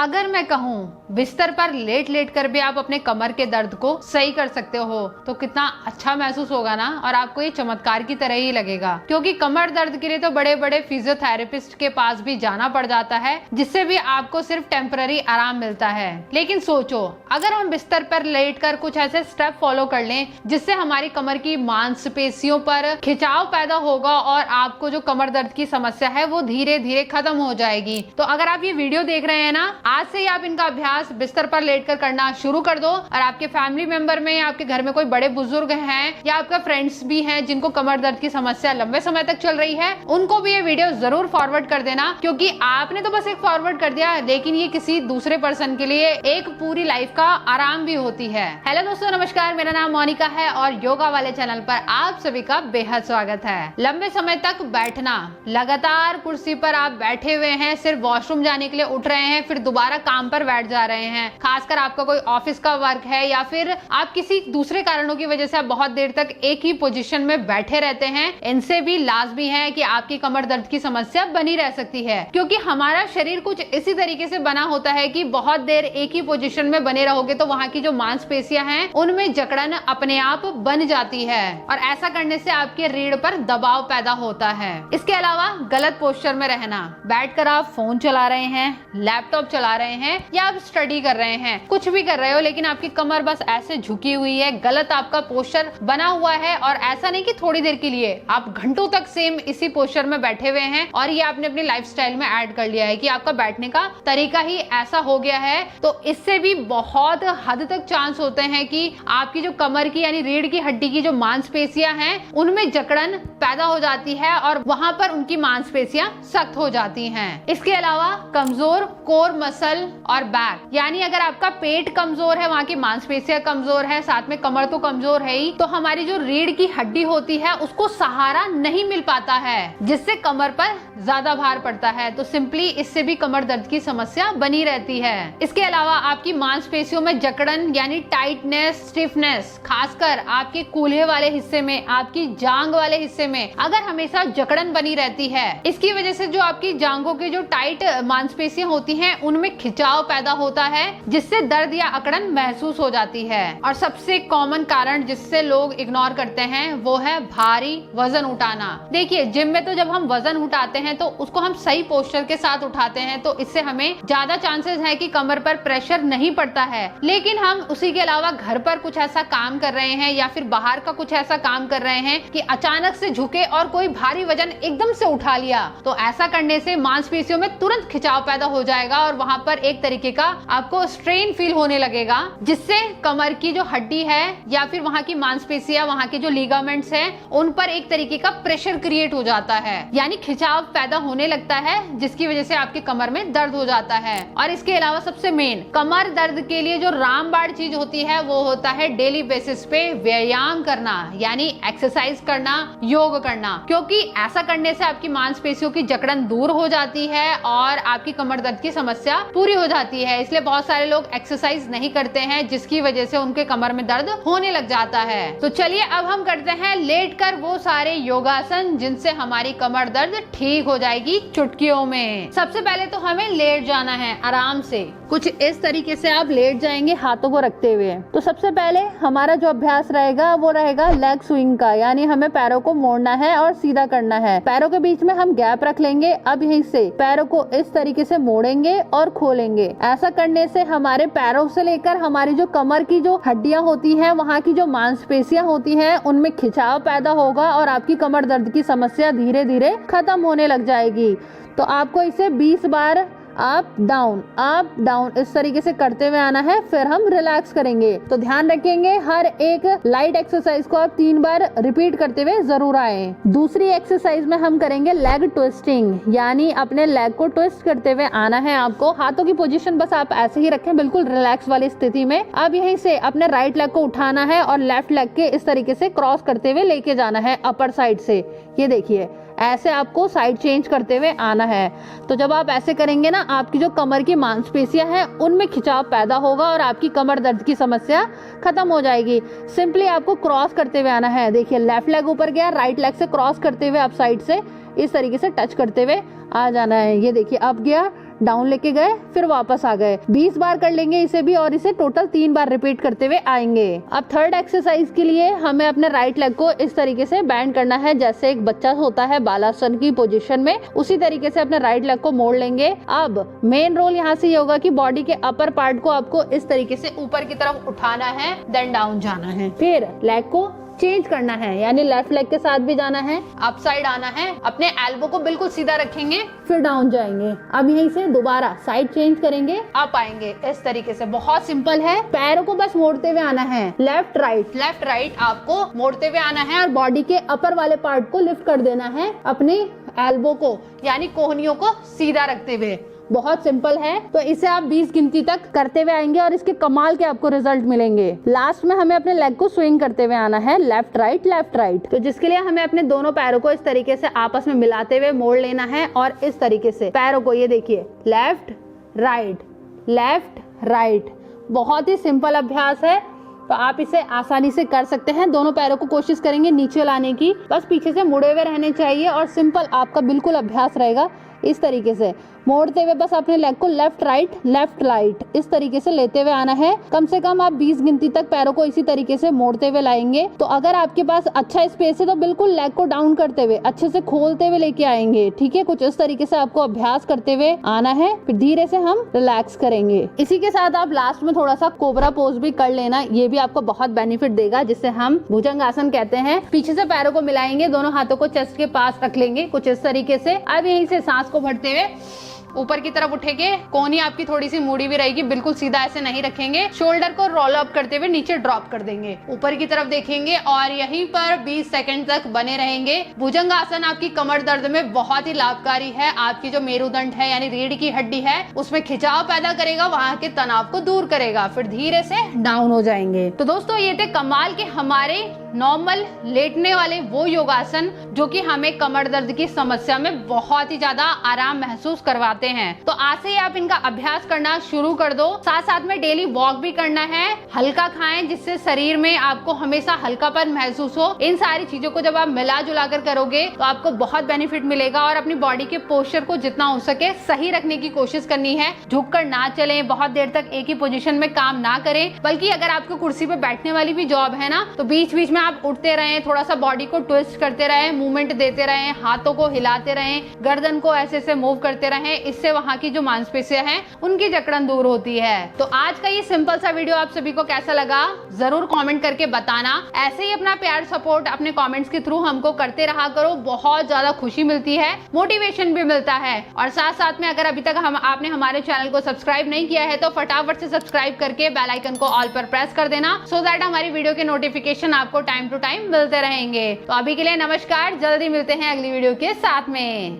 अगर मैं कहूँ बिस्तर पर लेट लेट कर भी आप अपने कमर के दर्द को सही कर सकते हो तो कितना अच्छा महसूस होगा ना, और आपको ये चमत्कार की तरह ही लगेगा। क्योंकि कमर दर्द के लिए तो बड़े बड़े फिजियोथेरेपिस्ट के पास भी जाना पड़ जाता है, जिससे भी आपको सिर्फ टेम्पररी आराम मिलता है। लेकिन सोचो, अगर हम बिस्तर पर लेट कर कुछ ऐसे स्टेप फॉलो कर लें जिससे हमारी कमर की मांसपेशियों पर खिंचाव पैदा होगा और आपको जो कमर दर्द की समस्या है वो धीरे धीरे खत्म हो जाएगी। तो अगर आप ये वीडियो देख रहे हैं ना, आज से ही आप इनका अभ्यास बिस्तर पर लेटकर करना शुरू कर दो। और आपके फैमिली मेंबर में, आपके घर में कोई बड़े बुजुर्ग हैं या आपका फ्रेंड्स भी हैं जिनको कमर दर्द की समस्या लंबे समय तक चल रही है, उनको भी ये वीडियो जरूर फॉरवर्ड कर देना। क्योंकि आपने तो बस एक फॉरवर्ड कर दिया, लेकिन ये किसी दूसरे पर्सन के लिए एक पूरी लाइफ का आराम भी होती है। हेलो दोस्तों, नमस्कार, मेरा नाम मोनिका है और योगा वाले चैनल पर आप सभी का बेहद स्वागत है। लंबे समय तक बैठना, लगातार कुर्सी पर आप बैठे हुए हैं, सिर्फ वॉशरूम जाने के लिए उठ रहे हैं, फिर दोबारा काम पर बैठ जा रहे हैं। खासकर आपका कोई ऑफिस का वर्क है या फिर आप किसी दूसरे कारणों की वजह से आप बहुत देर तक एक ही पोजीशन में बैठे रहते हैं, इनसे भी लाजमी है कि आपकी कमर दर्द की समस्या बनी रह सकती है। क्योंकि हमारा शरीर कुछ इसी तरीके से बना होता है कि बहुत देर एक ही पोजीशन में बने रहोगे तो वहाँ की जो मांसपेशियां हैं उनमें जकड़न अपने आप बन जाती है, और ऐसा करने से आपके रीढ़ पर दबाव पैदा होता है। इसके अलावा गलत पोस्चर में रहना, बैठकर आप फोन चला रहे हैं, लैपटॉप चला रहे हैं या आप स्टडी कर रहे हैं, कुछ भी कर रहे हो, लेकिन आपकी कमर बस ऐसे झुकी हुई है, गलत आपका पोस्चर बना हुआ है। और ऐसा नहीं कि थोड़ी देर के लिए, आप घंटों तक सेम इसी पोस्चर में बैठे हुए हैं और ये आपने अपनी लाइफस्टाइल में ऐड कर लिया है कि आपका बैठने का तरीका ही ऐसा हो गया है, तो इससे भी बहुत हद तक चांस होते हैं कि आपकी जो कमर की यानी रीढ़ की हड्डी की जो मांसपेशियां हैं उनमें जकड़न पैदा हो जाती है और वहां पर उनकी मांसपेशियां सख्त हो जाती हैं। इसके अलावा कमजोर कोर मसल और बैक, यानी अगर आपका पेट कमजोर है, वहां की मांसपेशियां कमजोर है, साथ में कमर तो कमजोर है ही, तो हमारी जो रीढ़ की हड्डी होती है उसको सहारा नहीं मिल पाता है, जिससे कमर पर ज्यादा भार पड़ता है। तो सिंपली इससे भी कमर दर्द की समस्या बनी रहती है। इसके अलावा आपकी मांसपेशियों में जकड़न यानी टाइटनेस, स्टिफनेस, खासकर आपके कूल्हे वाले हिस्से में, आपकी जांग वाले हिस्से में अगर हमेशा जकड़न बनी रहती है, इसकी वजह से जो आपकी जांघों के जो टाइट मांसपेशियां होती हैं उनमें खिंचाव पैदा होता है, जिससे दर्द या अकड़न महसूस हो जाती है। और सबसे कॉमन कारण जिससे लोग इग्नोर करते हैं वो है भारी वजन उठाना। देखिए, जिम में तो जब हम वजन उठाते हैं तो उसको हम सही पोस्चर के साथ उठाते हैं, तो इससे हमें ज्यादा चांसेस है कि कमर पर प्रेशर नहीं पड़ता है। लेकिन हम उसी के अलावा घर पर कुछ ऐसा काम कर रहे हैं या फिर बाहर का कुछ ऐसा काम कर रहे हैं कि अचानक से झुके और कोई भारी वजन एकदम से उठा लिया, तो ऐसा करने से मांसपेशियों में तुरंत खिंचाव पैदा हो जाएगा और वहां पर एक तरीके का आपको स्ट्रेन फील होने लगेगा, जिससे कमर की जो हड्डी है या फिर वहां की मांसपेशियां, वहां के जो लिगामेंट्स हैं, उन पर एक तरीके का प्रेशर क्रिएट हो जाता है, यानी खिंचाव पैदा होने लगता है, जिसकी वजह से आपके कमर में दर्द हो जाता है। और इसके अलावा सबसे मेन कमर दर्द के लिए जो रामबाण चीज होती है वो होता है डेली बेसिस पे व्यायाम करना, यानी एक्सरसाइज करना, योग करना। क्योंकि ऐसा करने से आपकी मांसपेशियों की जकड़न दूर हो जाती है और आपकी कमर दर्द की समस्या पूरी हो जाती है। इसलिए बहुत सारे लोग एक्सरसाइज नहीं करते हैं, जिसकी वजह से उनके कमर में दर्द होने लग जाता है। तो चलिए अब हम करते हैं लेटकर वो सारे योगासन जिनसे हमारी कमर दर्द ठीक हो जाएगी चुटकियों में। सबसे पहले तो हमें लेट जाना है आराम से, कुछ इस तरीके से आप लेट जाएंगे हाथों को रखते हुए। तो सबसे पहले हमारा जो अभ्यास रहेगा वो रहेगा लेग स्विंग का, यानी हमें पैरों को मोड़ना है और सीधा करना है। पैरों के बीच में हम गैप रख लेंगे। अब यहीं से पैरों को इस तरीके से मोड़ेंगे और खोलेंगे। ऐसा करने से हमारे पैरों से लेकर हमारी जो कमर की जो हड्डियां होती हैं, वहाँ की जो मांसपेशियां होती हैं, उनमें खिंचाव पैदा होगा और आपकी कमर दर्द की समस्या धीरे धीरे खत्म होने लग जाएगी। तो आपको इसे 20 बार अप डाउन इस तरीके से करते हुए आना है। फिर हम रिलैक्स करेंगे। तो ध्यान रखेंगे हर एक लाइट एक्सरसाइज को आप 3 बार रिपीट करते हुए जरूर आए। दूसरी एक्सरसाइज में हम करेंगे लेग ट्विस्टिंग, यानी अपने लेग को ट्विस्ट करते हुए आना है आपको। हाथों की पोजीशन बस आप ऐसे ही रखें, बिल्कुल रिलैक्स वाली स्थिति में। अब यहीं से अपने राइट लेग को उठाना है और लेफ्ट लेग के इस तरीके से क्रॉस करते हुए लेके जाना है अपर साइड से। ये देखिए, ऐसे आपको साइड चेंज करते हुए आना है। तो जब आप ऐसे करेंगे ना, आपकी जो कमर की मांसपेशियां हैं उनमें खिंचाव पैदा होगा और आपकी कमर दर्द की समस्या खत्म हो जाएगी। सिंपली आपको क्रॉस करते हुए आना है। देखिए, लेफ्ट लेग ऊपर गया, राइट लेग से क्रॉस करते हुए आप साइड से इस तरीके से टच करते हुए आ जाना है। ये देखिए, अप गया, डाउन लेके गए, फिर वापस आ गए। 20 बार कर लेंगे इसे भी, और इसे टोटल 3 बार रिपीट करते हुए आएंगे। अब थर्ड एक्सरसाइज के लिए हमें अपने राइट लेग को इस तरीके से बैंड करना है, जैसे एक बच्चा होता है बालासन की पोजीशन में, उसी तरीके से अपने राइट लेग को मोड़ लेंगे। अब मेन रोल यहाँ से ये होगा कि बॉडी के अपर पार्ट को आपको इस तरीके से ऊपर की तरफ उठाना है, देन डाउन जाना है। फिर लेग को चेंज करना है, यानी लेफ्ट लेग के साथ भी जाना है, अप साइड आना है, अपने एल्बो को बिल्कुल सीधा रखेंगे, फिर डाउन जाएंगे। अब यहीं से दोबारा साइड चेंज करेंगे, अप आएंगे, इस तरीके से। बहुत सिंपल है, पैरों को बस मोड़ते हुए आना है, लेफ्ट राइट आपको मोड़ते हुए आना है, और बॉडी के अपर वाले पार्ट को लिफ्ट कर देना है, अपनी एल्बो को यानी कोहनियों को सीधा रखते हुए। बहुत सिंपल है। तो इसे आप 20 गिनती तक करते हुए आएंगे और इसके कमाल के आपको रिजल्ट मिलेंगे। लास्ट में हमें अपने लेग को स्विंग करते हुए आना है, लेफ्ट राइट। तो जिसके लिए हमें अपने दोनों पैरों को इस तरीके से आपस में मिलाते हुए मोड़ लेना है, और इस तरीके से पैरों को, ये देखिए, लेफ्ट राइट। बहुत ही सिंपल अभ्यास है, तो आप इसे आसानी से कर सकते हैं। दोनों पैरों को कोशिश करेंगे नीचे लाने की, बस पीछे से मुड़े हुए रहने चाहिए, और सिंपल आपका बिल्कुल अभ्यास रहेगा। इस तरीके से मोड़ते हुए बस अपने लेग को लेफ्ट राइट इस तरीके से लेते हुए आना है। कम से कम आप 20 गिनती तक पैरों को इसी तरीके से मोड़ते हुए लाएंगे। तो अगर आपके पास अच्छा स्पेस है तो बिल्कुल लेग को डाउन करते हुए अच्छे से खोलते हुए लेके आएंगे। ठीक है, कुछ इस तरीके से आपको अभ्यास करते हुए आना है, फिर धीरे से हम रिलैक्स करेंगे। इसी के साथ आप लास्ट में थोड़ा सा कोबरा पोज भी कर लेना, ये भी आपको बहुत बेनिफिट देगा, जिसे हम भुजंगासन कहते हैं। पीछे से पैरों को मिलाएंगे, दोनों हाथों को चेस्ट के पास रख लेंगे, कुछ इस तरीके से। अब यहीं से सांस को भरते हुए ऊपर की तरफ उठेंगे, कोहनी आपकी थोड़ी सी मुड़ी भी रहेगी, बिल्कुल सीधा ऐसे नहीं रखेंगे। शोल्डर को रोल अप करते हुए नीचे ड्रॉप कर देंगे, ऊपर की तरफ देखेंगे और यहीं पर 20 सेकंड तक बने रहेंगे। भुजंगासन आपकी कमर दर्द में बहुत ही लाभकारी है। आपकी जो मेरुदंड है यानी रीढ़ की हड्डी है उसमें खिंचाव पैदा करेगा, वहां के तनाव को दूर करेगा, फिर धीरे से डाउन हो जाएंगे। तो दोस्तों ये थे कमाल के हमारे नॉर्मल लेटने वाले वो योगासन जो कि हमें कमर दर्द की समस्या में बहुत ही ज्यादा आराम महसूस करवाते हैं। तो आज से ही आप इनका अभ्यास करना शुरू कर दो। साथ साथ में डेली वॉक भी करना है, हल्का खाएं जिससे शरीर में आपको हमेशा हल्कापन महसूस हो। इन सारी चीजों को जब आप मिला जुला कर करोगे तो आपको बहुत बेनिफिट मिलेगा। और अपनी बॉडी के पोस्चर को जितना हो सके सही रखने की कोशिश करनी है। झुककर ना चलें, बहुत देर तक एक ही पोजीशन में काम ना करें, बल्कि अगर आपको कुर्सी पे बैठने वाली भी जॉब है ना तो बीच बीच में आप उठते रहें, थोड़ा सा बॉडी को ट्विस्ट करते रहें, मूवमेंट देते रहें, हाथों को हिलाते रहें, गर्दन को ऐसे से मूव करते रहें। इससे वहां की जो मांसपेशियां हैं उनकी जकड़न दूर होती है। तो आज का ये सिंपल सा वीडियो आप सभी को कैसा लगा जरूर कमेंट करके बताना। ऐसे ही अपना प्यार सपोर्ट अपने कमेंट्स के थ्रू हमको करते रहा करो, बहुत ज्यादा खुशी मिलती है, मोटिवेशन भी मिलता है। और साथ साथ में अगर अभी तक आपने हमारे चैनल को सब्सक्राइब नहीं किया है तो फटाफट से सब्सक्राइब करके बेल आइकन को ऑल पर प्रेस कर देना, सो दैट हमारी वीडियो के नोटिफिकेशन आपको टाइम टू टाइम मिलते रहेंगे। तो अभी के लिए नमस्कार, जल्दी मिलते हैं अगली वीडियो के साथ में।